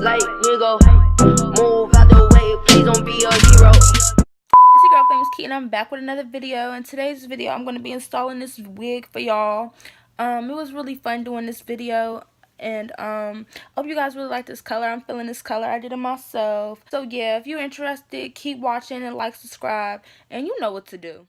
like nigga, move out the way, please don't be a hero. It's your girl Famous Key, and I'm back with another video. In today's video, I'm going to be installing this wig for y'all. It was really fun doing this video, and hope you guys really like this color. I'm feeling this color. I did it myself. So yeah, if you're interested, keep watching and like, subscribe, and you know what to do.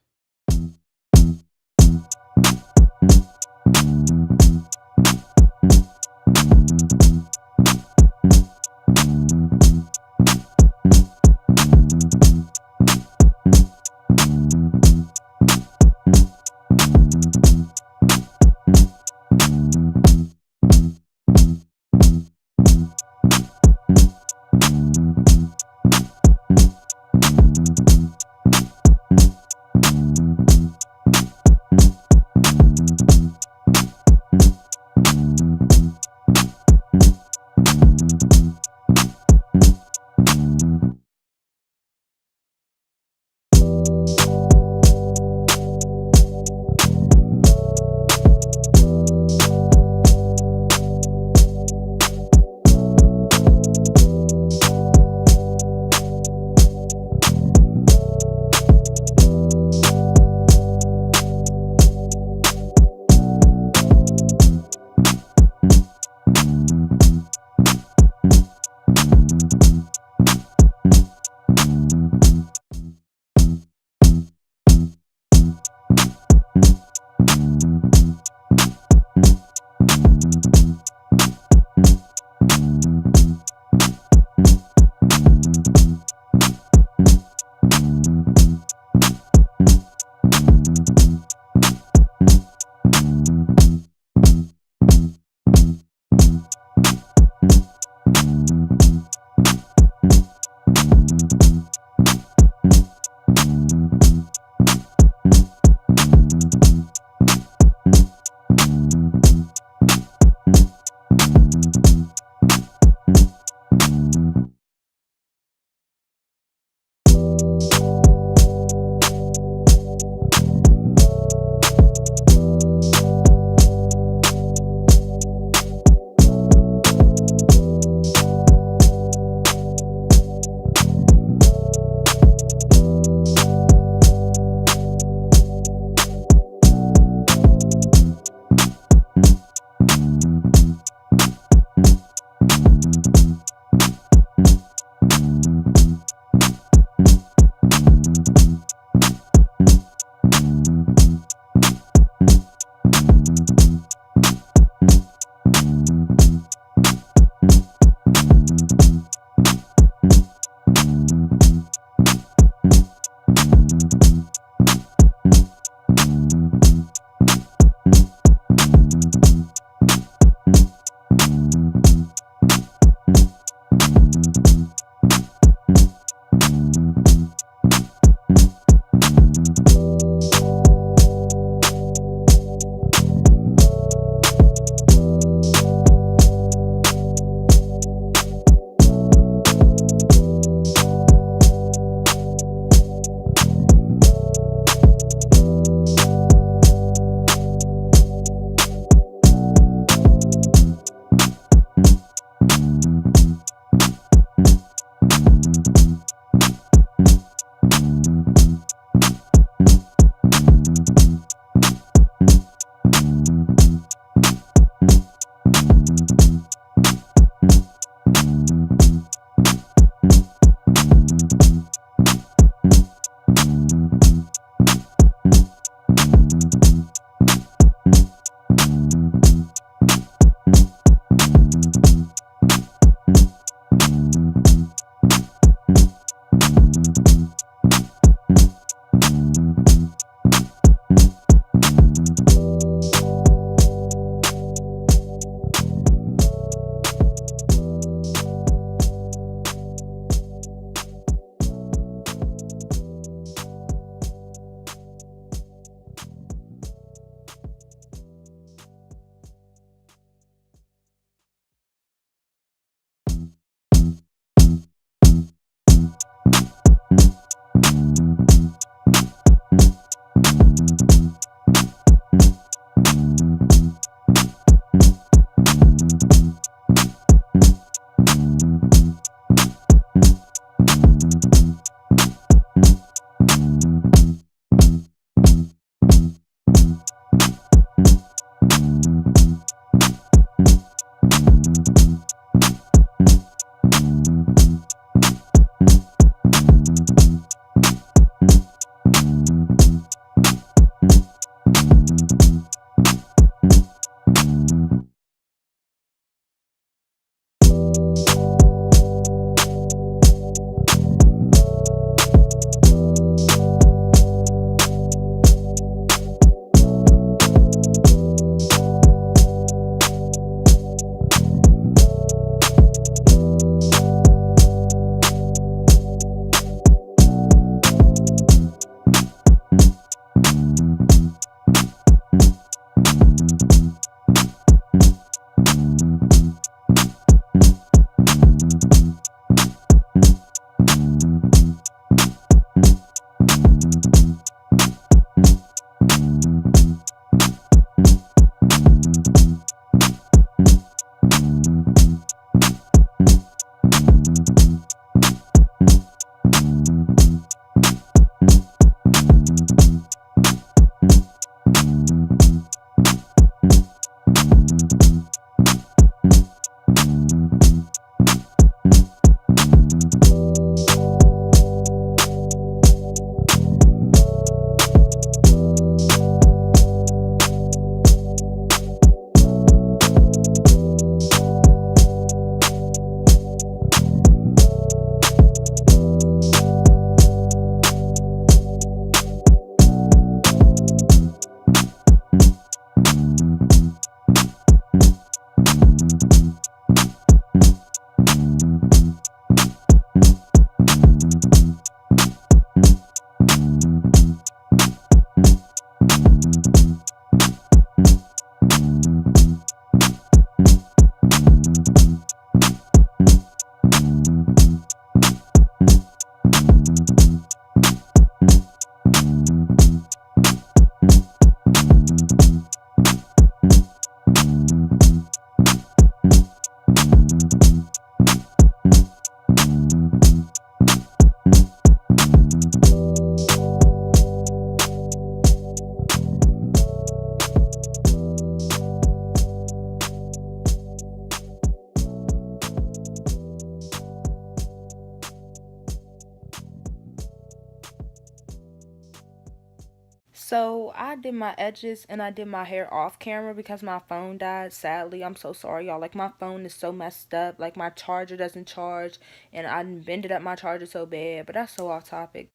So I did my edges and I did my hair off camera because my phone died. Sadly, I'm so sorry, y'all. Like, my phone is so messed up. Like, my charger doesn't charge, and I bended up my charger so bad. But that's so off topic.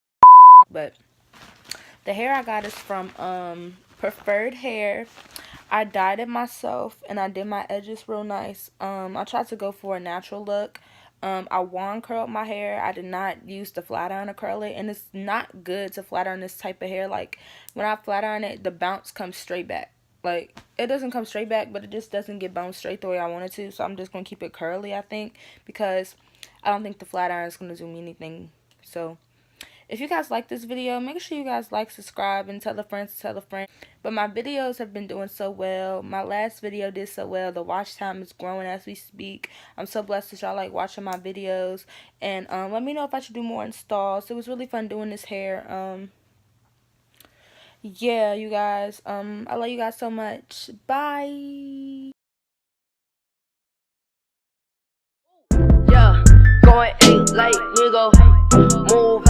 But the hair I got is from Preferred Hair. I dyed it myself and I did my edges real nice. I tried to go for a natural look. I wand curled my hair. I did not use the flat iron to curl it, and it's not good to flat iron this type of hair. Like, when I flat iron it, the bounce comes straight back. Like, it doesn't come straight back, but it just doesn't get bounced straight the way I want it to. So I'm just gonna keep it curly, I think, because I don't think the flat iron is gonna do me anything. So if you guys like this video, make sure you guys like, subscribe, and tell a friend to tell a friend. But my videos have been doing so well. My last video did so well. The watch time is growing as we speak. I'm so blessed that y'all like watching my videos. And let me know if I should do more installs. It was really fun doing this hair. Yeah, you guys. I love you guys so much. Bye. Yeah, going 8 like nigga. Move